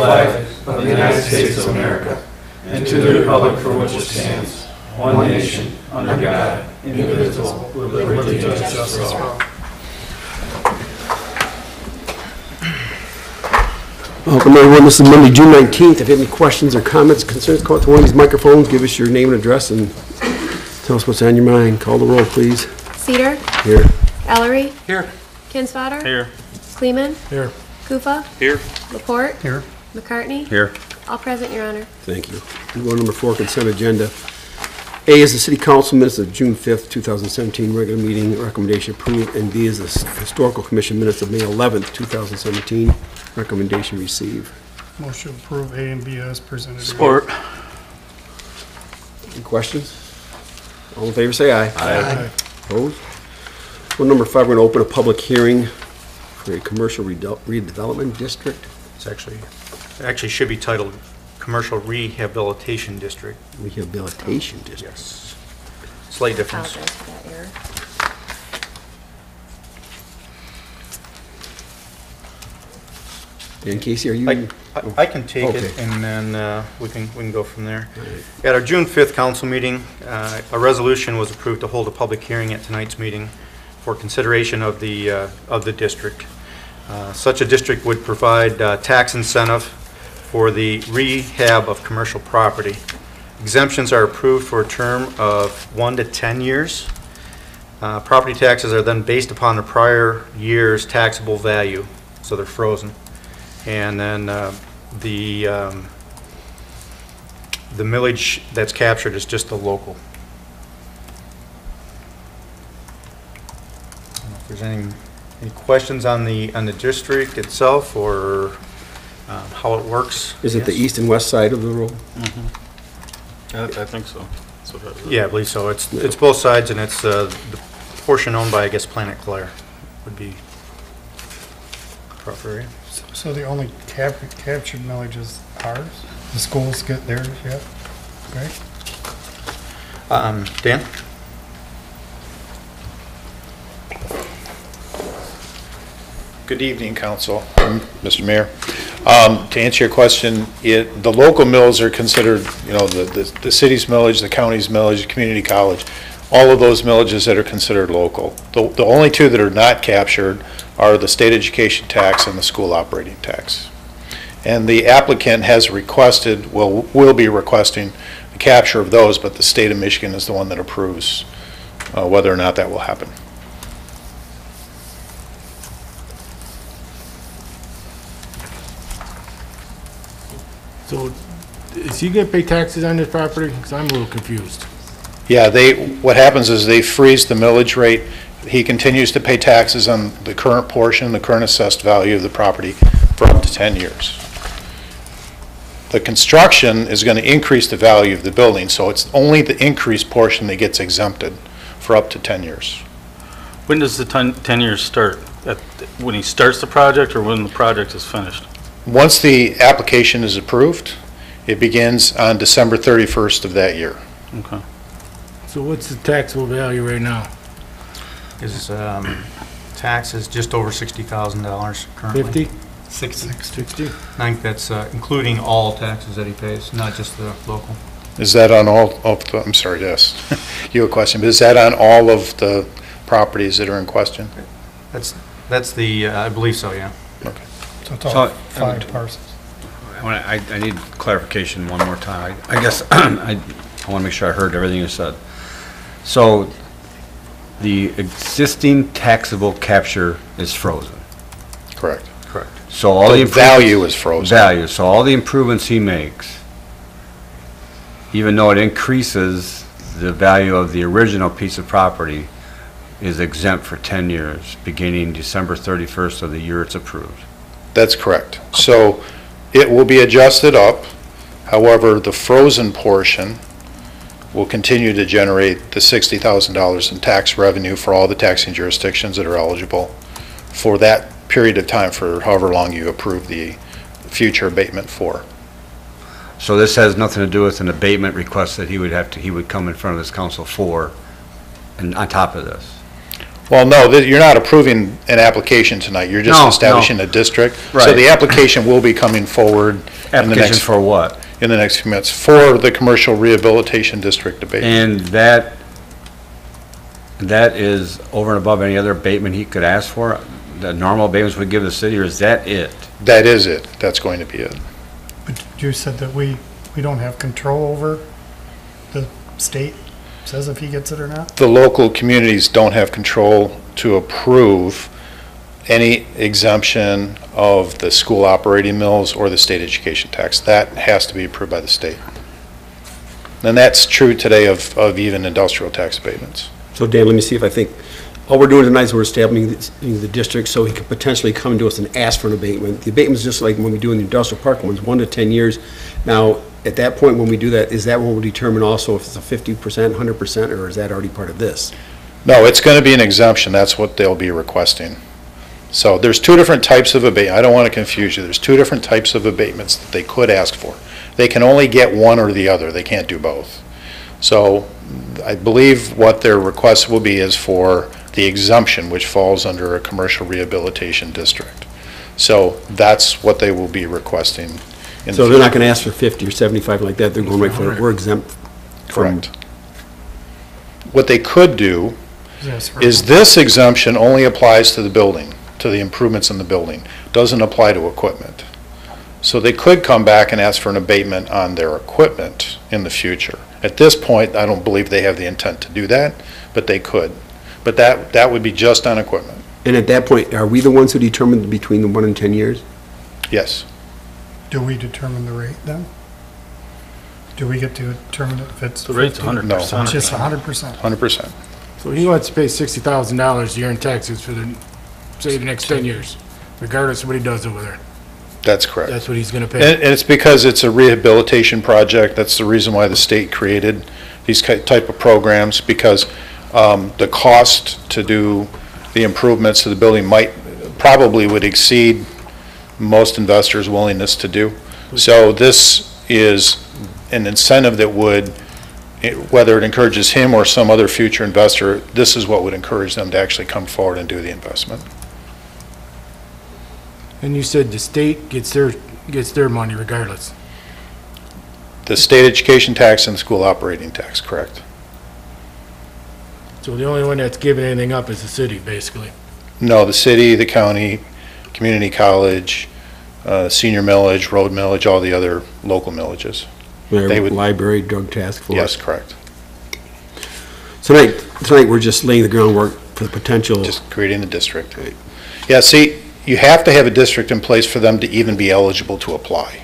flag of the United States of America and to the republic for which it stands, one nation, under God, indivisible, with liberty and justice for all. Welcome everyone, this is Monday, June 19th. If you have any questions or comments, concerns, call to one of these microphones, give us your name and address and tell us what's on your mind. Call the roll, please. Cedar. Here. Ellery. Here. Kinsfater. Here. Kleeman. Here. Kufa. Here. Laporte. Here. McCartney. Here. All present, Your Honor. Thank you. We go to number 4, consent agenda. A is the City Council minutes of June 5th, 2017, regular meeting, recommendation approved, and B is the Historical Commission minutes of May 11th, 2017, recommendation received. Motion to approve A and B as presented. Support. Any questions? All in favor say aye. Aye. Opposed? Well, number 5, we're going to open a public hearing for a commercial redevelopment district. It's actually should be titled Commercial Rehabilitation District. Rehabilitation district. Yes. Slight difference. Apologize for that error. Dan Casey, are you? I can take Okay. it, and then we can go from there. At our June 5th council meeting, a resolution was approved to hold a public hearing at tonight's meeting for consideration of the district. Such a district would provide tax incentive for the rehab of commercial property. Exemptions are approved for a term of 1 to 10 years. Property taxes are then based upon the prior year's taxable value, so they're frozen. And then the millage that's captured is just the local. I don't know if there's any questions on the district itself or how it works. Is it the Yes. east and west side of the road? I think so. Yeah, I believe so. It's both sides, and it's the portion owned by, I guess, Planet Clair would be proper area. So the only captured millage is ours? The schools get theirs yet, right? Dan? Good evening, Council, Mr. Mayor. To answer your question, the local mills are considered, the city's millage, the county's millage, the community college, all of those millages that are considered local. The only two that are not captured are the state education tax and the school operating tax. And the applicant has requested, will be requesting the capture of those, but the state of Michigan is the one that approves whether or not that will happen. So, is he gonna pay taxes on this property? Because I'm a little confused. Yeah, what happens is they freeze the millage rate. He continues to pay taxes on the current portion, the current assessed value of the property for up to 10 years. The construction is going to increase the value of the building, so it's only the increased portion that gets exempted for up to 10 years. When does the 10 years start? When he starts the project or when the project is finished? Once the application is approved, it begins on December 31st of that year. Okay. So what's the taxable value right now? His tax is just over $60,000 currently. 50? 60. I think that's including all taxes that he pays, not just the local. Is that on all of the, I'm sorry to ask you a question, but is that on all of the properties that are in question? That's the, I believe so, yeah. Okay. So it's all 5 parcels. I need clarification one more time. I guess I want to make sure I heard everything you said. So the existing taxable capture is frozen. Correct. Correct. So all the value is frozen. Value. So all the improvements he makes, even though it increases the value of the original piece of property, is exempt for 10 years, beginning December 31st of the year it's approved. That's correct. So it will be adjusted up. However, the frozen portion will continue to generate the $60,000 in tax revenue for all the taxing jurisdictions that are eligible for that period of time, for however long you approve the future abatement for. So this has nothing to do with an abatement request that he would come in front of this council for, and on top of this. Well, no, you're not approving an application tonight. You're just No, establishing a district. So Right. the application will be coming forward in the Application next, for what? in the next few minutes for the commercial rehabilitation district debate. And that is over and above any other abatement he could ask for? The normal abatements we give the city, or is that it? That is it. That's going to be it. But you said that we don't have control over the state says if he gets it or not? The local communities don't have control to approve any exemption of the school operating mills or the state education tax. That has to be approved by the state. And that's true today of even industrial tax abatements. So Dan, let me see if I think, all we're doing tonight is we're establishing the district so he could potentially come to us and ask for an abatement. The abatement's just like when we do in the industrial park ones, 1 to 10 years. Now, at that point, when we do that, is that what will determine also if it's a 50%, 100%, or is that already part of this? No, it's going to be an exemption. That's what they'll be requesting. So there's two different types of abatement. I don't want to confuse you. There's two different types of abatements that they could ask for. They can only get one or the other. They can't do both. So I believe what their request will be is for the exemption, which falls under a commercial rehabilitation district. So that's what they will be requesting. So they're not going to ask for 50 or 75 like that, they're going right for it, we're exempt from... Correct. What they could do Yes, is this exemption only applies to the building, to the improvements in the building, doesn't apply to equipment. So they could come back and ask for an abatement on their equipment in the future. At this point, I don't believe they have the intent to do that, but they could. But that would be just on equipment. And at that point, are we the ones who determine between the 1 and 10 years? Yes. Do we determine the rate then? Do we get to determine if it's? The rate's 50? 100%. Just 100%? 100%. So he wants to pay $60,000 a year in taxes for the, say, the next 10 years, regardless of what he does over there. That's correct. That's what he's gonna pay. And it's because it's a rehabilitation project. That's the reason why the state created these type of programs, because the cost to do the improvements to the building probably would exceed most investors' willingness to do. So this is an incentive that would, whether it encourages him or some other future investor, this is what would encourage them to actually come forward and do the investment. And you said the state gets their money regardless. The state education tax and the school operating tax, correct? So the only one that's giving anything up is the city, basically. No, the city, the county, community college, senior millage, road millage, all the other local millages. They would- Library, drug task force? Yes, correct. Tonight, we're just laying the groundwork for the potential... Just creating the district. Yeah, see, you have to have a district in place for them to even be eligible to apply.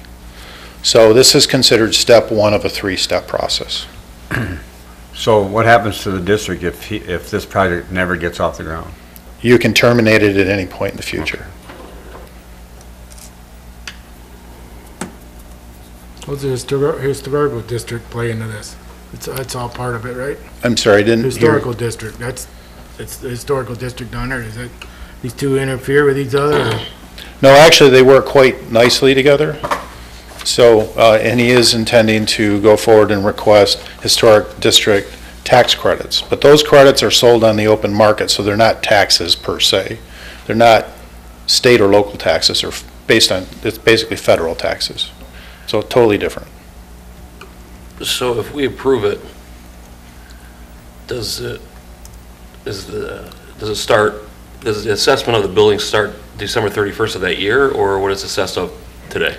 So this is considered step one of a three-step process. So what happens to the district if this project never gets off the ground? You can terminate it at any point in the future. What's the historical district play into this? It's all part of it, right? I'm sorry, I didn't hear. Historical district, it's the historical district down there. Is it, these two interfere with each other? Or? No, actually, they work quite nicely together. So, and he is intending to go forward and request historic district tax credits. But those credits are sold on the open market, so they're not taxes per se. They're not state or local taxes, or it's basically federal taxes. So totally different. So if we approve it, does the assessment of the building start December 31st of that year, or what is assessed of today?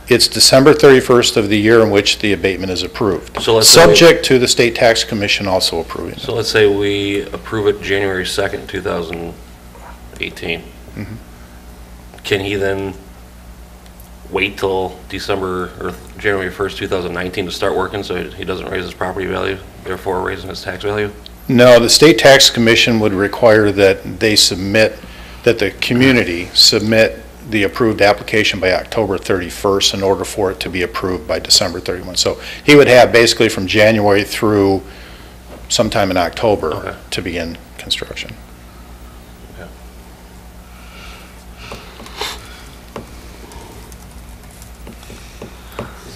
It's December 31st of the year in which the abatement is approved. So let's subject to the State Tax Commission also approving it. So let's say we approve it January 2nd, 2018. Mm-hmm. Can he then wait till December or January 1st, 2019 to start working so he doesn't raise his property value, therefore raising his tax value? No, the State Tax Commission would require that they submit, that the community submit the approved application by October 31st in order for it to be approved by December 31. So he would have basically from January through sometime in October to begin construction. Okay.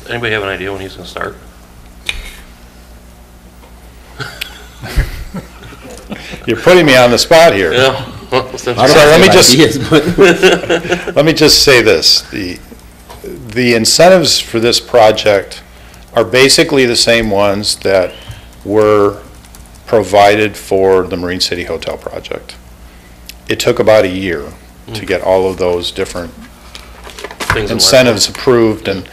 Does anybody have an idea when he's going to start? You're putting me on the spot here. Yeah. Well, since I you're- don't let me have just- ideas, but Let me just say this, the incentives for this project are basically the same ones that were provided for the Marine City Hotel project. It took about a year to get all of those different things in incentives approved and,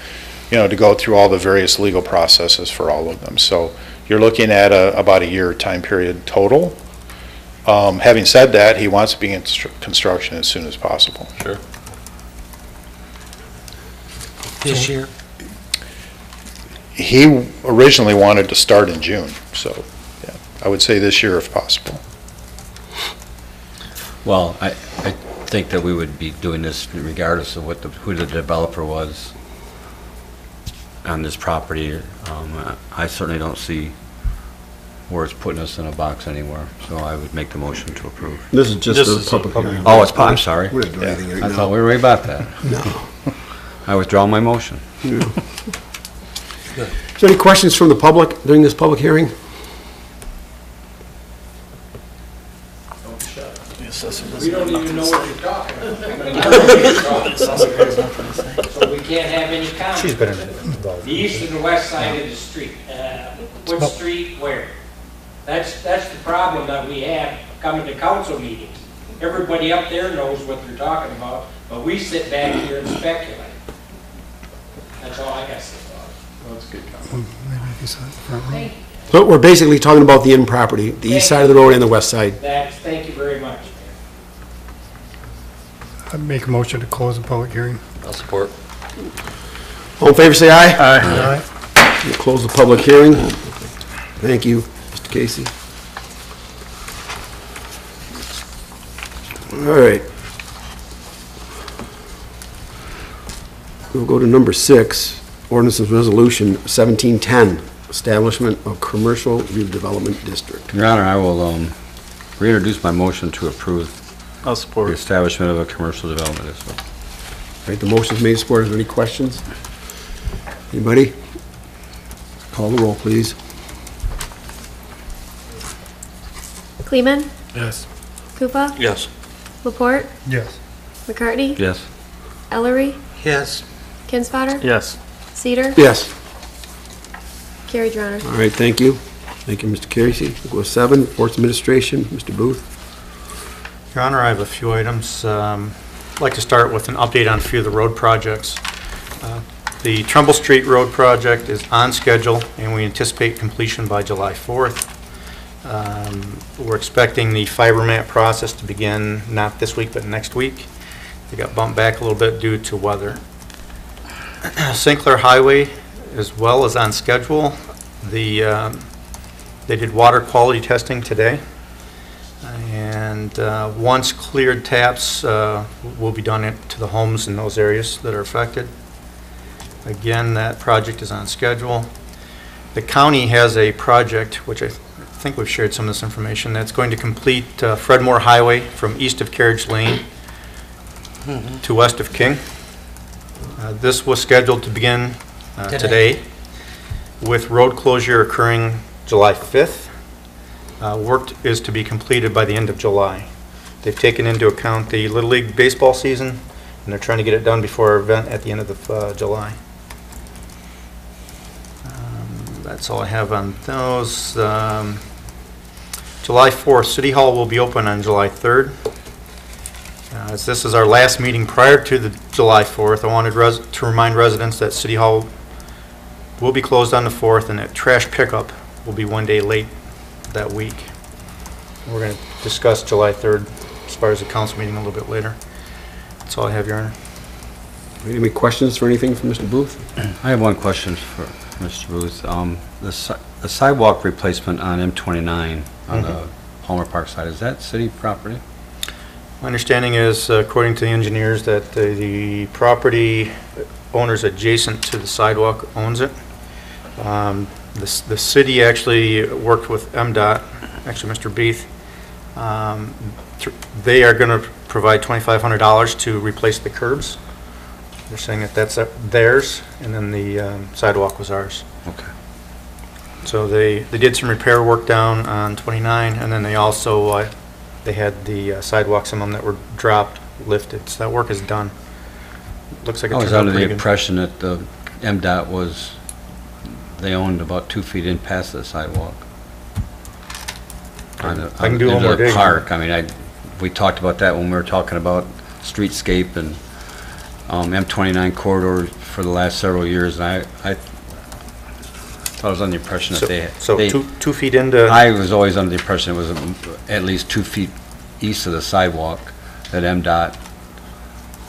to go through all the various legal processes for all of them. So you're looking at about a year time period total. Having said that, he wants to be in construction as soon as possible. Sure. This year? He originally wanted to start in June, so, yeah, I would say this year if possible. well, I think that we would be doing this regardless of who the developer was on this property. I certainly don't see where it's putting us in a box anywhere, so I would make the motion to approve. This is just This a is a public public- hearing. Oh, I'm sorry. We're not doing anything right I now. thought we were right about that. No. I withdraw my motion. Is there any questions from the public during this public hearing? We don't even know what you're talking about. So we can't have any comment. She's been involved. The east and the west side of the street. What street, where? That's the problem that we have coming to council meetings. Everybody up there knows what they're talking about, but we sit back here and speculate. That's all I got to say about it. So we're basically talking about the end property, the east side of the road and the west side. Thank you very much, man. I'd make a motion to close the public hearing. I'll support. All in favor, say aye. Aye. We'll close the public hearing. Thank you, Mr. Casey. All right. We'll go to number 6, ordinance and resolution 1710, establishment of commercial redevelopment district. Your Honor, I will reintroduce my motion to approve I'll the support. establishment of a commercial development district. All right, the motion's made, supported. Is there any questions? Anybody? Call the roll, please. Kleeman, Yes. Koopa, Yes. Laporte, Yes. McCartney, Yes. Ellery, Yes. Kinsfater, Yes. Cedar, Yes. carried, Your Honor. All right, thank you. Thank you, Mr. Casey. We'll go to 7, reports of administration, Mr. Booth. Your Honor, I have a few items. I'd like to start with an update on a few of the road projects. The Trumbull Street Road project is on schedule, and we anticipate completion by July 4th. We're expecting the fiber mat process to begin not this week, but next week. They got bumped back a little bit due to weather. St. Clair Highway as well is on schedule. They did water quality testing today. And once cleared, taps will be done to the homes in those areas that are affected. Again, that project is on schedule. The county has a project, which I think we've shared some of this information, that's going to complete Fredmore Highway from east of Carriage Lane to west of King. This was scheduled to begin today, with road closure occurring July 5th. Work is to be completed by the end of July. They've taken into account the Little League baseball season, and they're trying to get it done before our event at the end of July. That's all I have on those. July 4th, City Hall will be open on July 3rd. As this is our last meeting prior to the July 4th, I wanted to remind residents that City Hall will be closed on the 4th, and that trash pickup will be one day late that week. We're going to discuss July 3rd as far as the council meeting a little bit later. That's all I have, Your Honor. Any questions for anything from Mr. Booth? I have one question for Mr. Booth. The sidewalk replacement on M29 on the Palmer Park side, is that city property? My understanding is, according to the engineers, that the property owners adjacent to the sidewalk owns it. The city actually worked with MDOT, actually Mr. Beath. They are going to provide $2,500 to replace the curbs. They're saying that that's theirs, and then the sidewalk was ours. Okay. So they did some repair work down on 29, and then they also, they had the sidewalks, some of them that were dropped, lifted, so that work is done. Looks like it I was turned out under the pretty good. impression that the MDOT was, they owned about 2 feet in past the sidewalk. I can do a little more into the digging. park. I mean, we talked about that when we were talking about streetscape and M29 corridor for the last several years, and I was under the impression that they... So 2 feet into... I was always under the impression it was at least 2 feet east of the sidewalk that MDOT,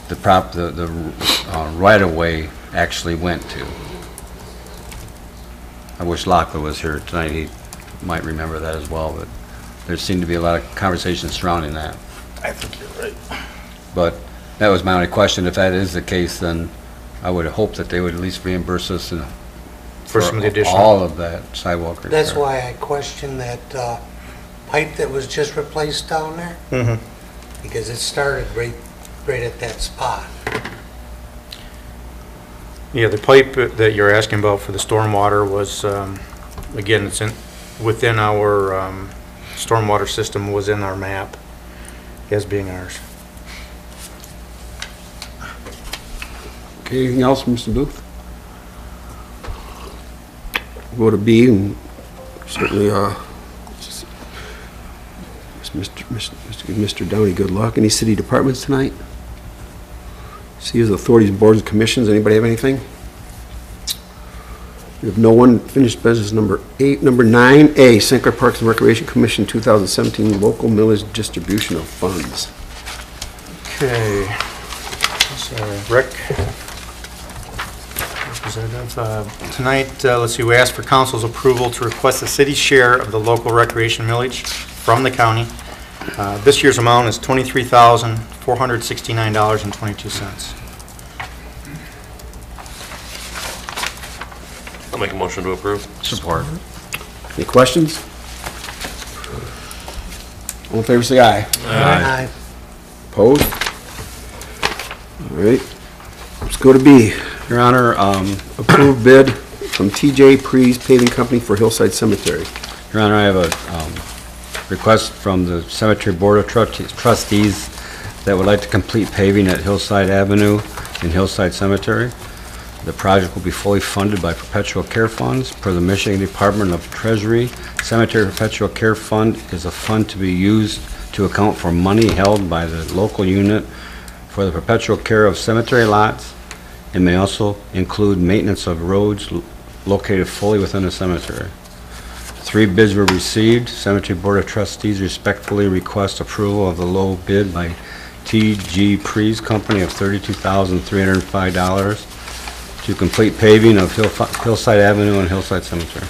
the right-of-way actually went to. I wish Lockwood was here tonight. He might remember that as well, but there seemed to be a lot of conversation surrounding that. I think you're right. But that was my only question. If that is the case, then I would hope that they would at least reimburse us For some of the additional... all of that sidewalk repair. That's why I questioned that pipe that was just replaced down there, Mm-hmm. because it started right at that spot. Yeah, the pipe that you're asking about for the stormwater was, again, it's within our stormwater system, was in our map as being ours. Okay, anything else, Mr. Booth? Go to B, and certainly, just Mr. Downey, good luck. Any city departments tonight? See, as authorities, boards, and commissions, anybody have anything? We have no one. Finished business number 8. Number 9A, St. Clair Parks and Recreation Commission 2017 local millage distribution of funds. Okay. So, Rick? Representative, tonight, let's see, we asked for council's approval to request the city's share of the local recreation millage from the county. This year's amount is $23,469.22. I'll make a motion to approve. Support. Any questions? All in favor, say aye. Aye. Opposed? All right. Let's go to B. Your Honor, Approved bid from TJ Prees Paving Company for Hillside Cemetery. Your Honor, I have a request from the Cemetery Board of Trustees that would like to complete paving at Hillside Avenue in Hillside Cemetery. The project will be fully funded by Perpetual Care Funds. Per the Michigan Department of Treasury, Cemetery Perpetual Care Fund is a fund to be used to account for money held by the local unit for the perpetual care of cemetery lots. It may also include maintenance of roads located fully within a cemetery. 3 bids were received. Cemetery Board of Trustees respectfully request approval of the low bid by T.G. Prees Company of $32,305 to complete paving of Hillside Avenue and Hillside Cemetery.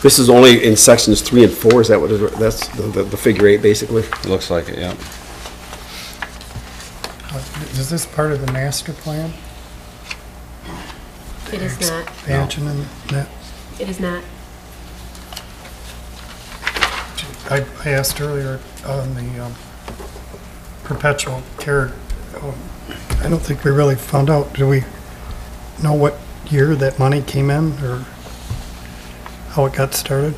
This is only in sections 3 and 4, is that what it is? That's the figure 8, basically? It looks like it, yeah. Is this part of the master plan? It is not. Expansion and that? It is not. I asked earlier on the perpetual care, I don't think we really found out. Do we know what year that money came in or how it got started?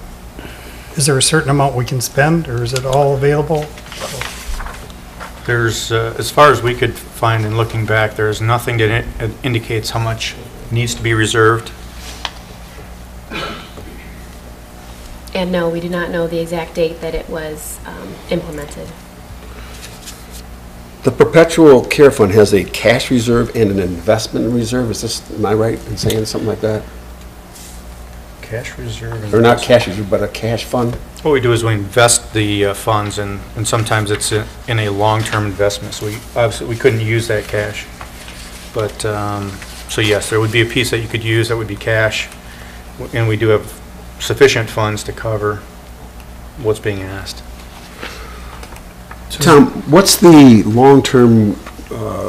Is there a certain amount we can spend or is it all available? There's, as far as we could find in looking back, there's nothing that indicates how much needs to be reserved. And no, we do not know the exact date that it was implemented. The Perpetual Care Fund has a cash reserve and an investment reserve. Is this, am I right in saying something like that? Cash reserve. Or not cash reserve, but a cash fund? What we do is we invest the funds, and sometimes it's in a long-term investment, so we obviously couldn't use that cash. But, so yes, there would be a piece that you could use that would be cash, and we do have sufficient funds to cover what's being asked. Tom, what's the long-term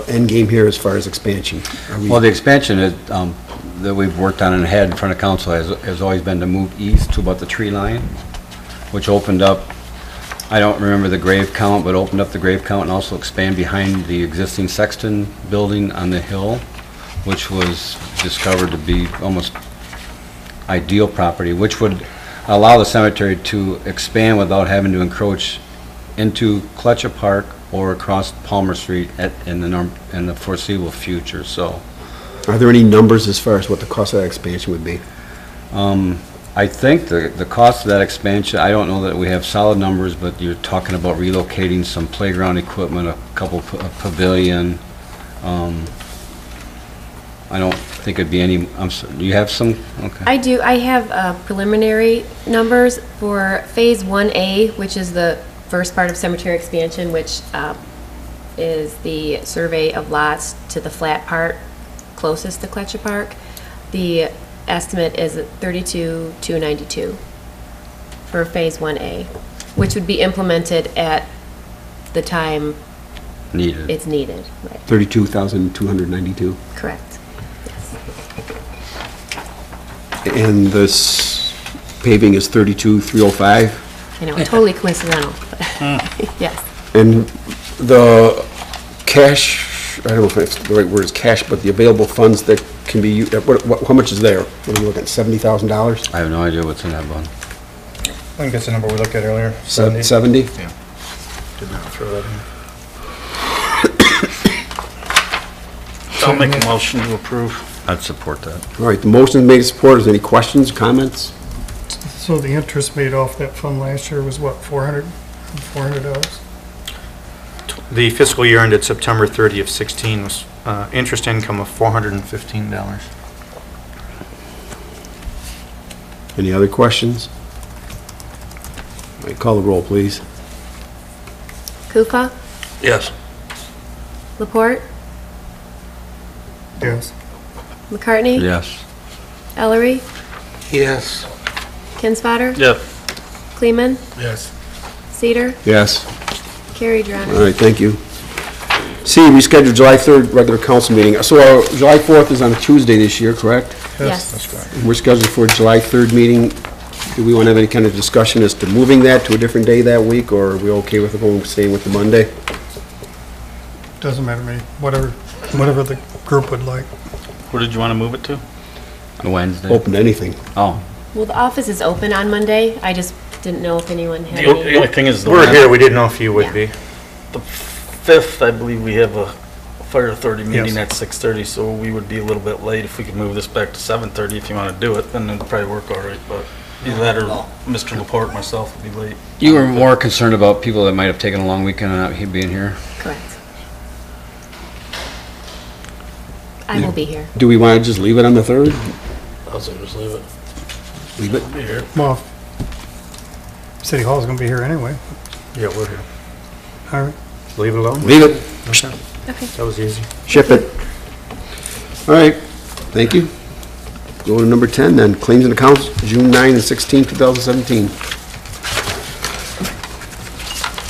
end game here as far as expansion? Well, the expansion that we've worked on and had in front of council has always been to move east to about the tree line, which opened up, I don't remember the grave count, but opened up the grave count and also expand behind the existing Sexton building on the hill. which was discovered to be almost ideal property, which would allow the cemetery to expand without having to encroach into Kletcher Park or across Palmer Street in the foreseeable future, so. Are there any numbers as far as what the cost of that expansion would be? I think the cost of that expansion, I don't know that we have solid numbers, but you're talking about relocating some playground equipment, a pavilion. I don't think it'd be any, do you have some? Okay. I do. I have preliminary numbers for Phase 1A, which is the first part of cemetery expansion, which is the survey of lots to the flat part closest to Kletcher Park. The estimate is at $32,292 for Phase 1A, which would be implemented at the time it's needed. Right. $32,292. Correct. And this paving is $32,305. I know, totally coincidental, but yes. And the cash, I don't know if it's the right word is cash, but the available funds that can be used, how much is there? What are you looking at, $70,000? I have no idea what's in that bond. I think that's the number we looked at earlier. 70? Yeah. Did not throw that in. I'll make a motion to approve. I'd support that. All right, the motion is made to support. Is there any questions, comments? So the interest made off that fund last year was what, $400? The fiscal year ended September 30th, 16 was interest income of $415. Any other questions? All right, call the roll, please. Kufa? Yes. Laporte? Yes. McCartney? Yes. Ellery? Yes. Kinsfater? Yep. Kleeman? Yes. Cedar? Yes. Carried, Your Honor. All right, thank you. C, reschedule July 3rd regular council meeting. So our July 4th is on a Tuesday this year, correct? Yes. That's correct. And we're scheduled for a July 3rd meeting. Do we want to have any kind of discussion as to moving that to a different day that week, or are we okay with going, staying with the Monday? Doesn't matter to me, whatever the group would like. Where did you want to move it to? Wednesday. Open to anything. Oh, Well, the office is open on Monday. I just didn't know if anyone had The any. only thing is the We're here, we didn't know if you would Yeah. be. The 5th, I believe we have a fire authority meeting Yes. at 6:30, so we would be a little bit late. If we could move this back to 7:30, if you want to do it, then it'd probably work all right, but either that or Mr. Laporte, myself, would be late. you were more concerned about people that might have taken a long weekend and not being here? Correct. I will be here. Do we want to just leave it on the 3rd? I'll say just leave it. Leave it? Well, City Hall's gonna be here anyway. Yeah, we're here. All right. Leave it alone? Leave it. Okay. Okay. That was easy. Ship it. All right, thank you. Go to number 10 then, claims and accounts, June 9 and 16, 2017.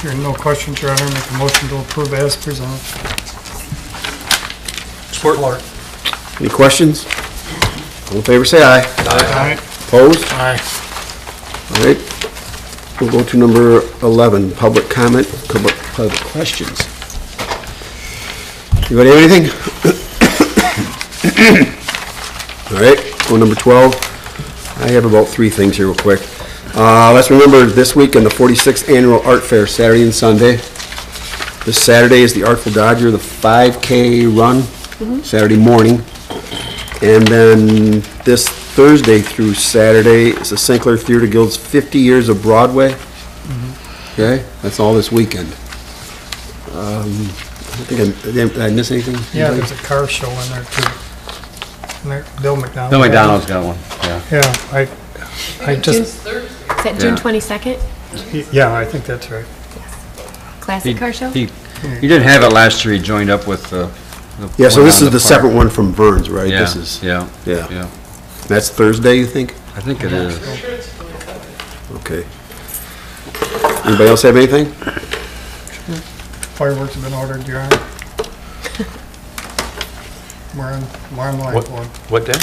Hearing no questions, Your Honor, make a motion to approve as presented. Support. Any questions? All in favor, say aye. Aye. Opposed? Aye. All right. We'll go to number 11, public comment, public questions. Anybody have anything? All right, go to number 12. I have about 3 things here real quick. Let's remember this weekend, the 46th Annual Art Fair, Saturday and Sunday. This Saturday is the Artful Dodger, the 5K run, Saturday morning. And then this Thursday through Saturday is the St. Clair Theater Guild's 50 Years of Broadway. Okay, that's all this weekend. I think did I miss anything? Yeah, there's a car show in there too. And there, Bill McDonald. Bill McDonald's got one, yeah. Yeah, I just, Is that June Yeah. 22nd? yeah, I think that's right. Classic car show? He didn't have it last year, he joined up with the Yeah, so one this on is the park. separate one from Burns, right? Yeah, This is, yeah, yeah. yeah. That's Thursday, you think? I think it is. Okay. Anybody else have anything? Fireworks have been ordered, Your Honor. We're on line for them. What day?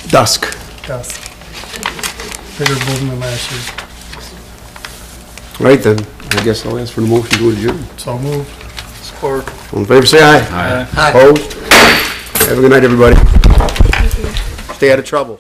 Dusk. Yes. Bigger boom than last year. Right then, I guess I'll ask for the motion to adjourn. So moved. Support. All in favor, say aye. Aye. Aye. Opposed? Have a good night, everybody. Stay out of trouble.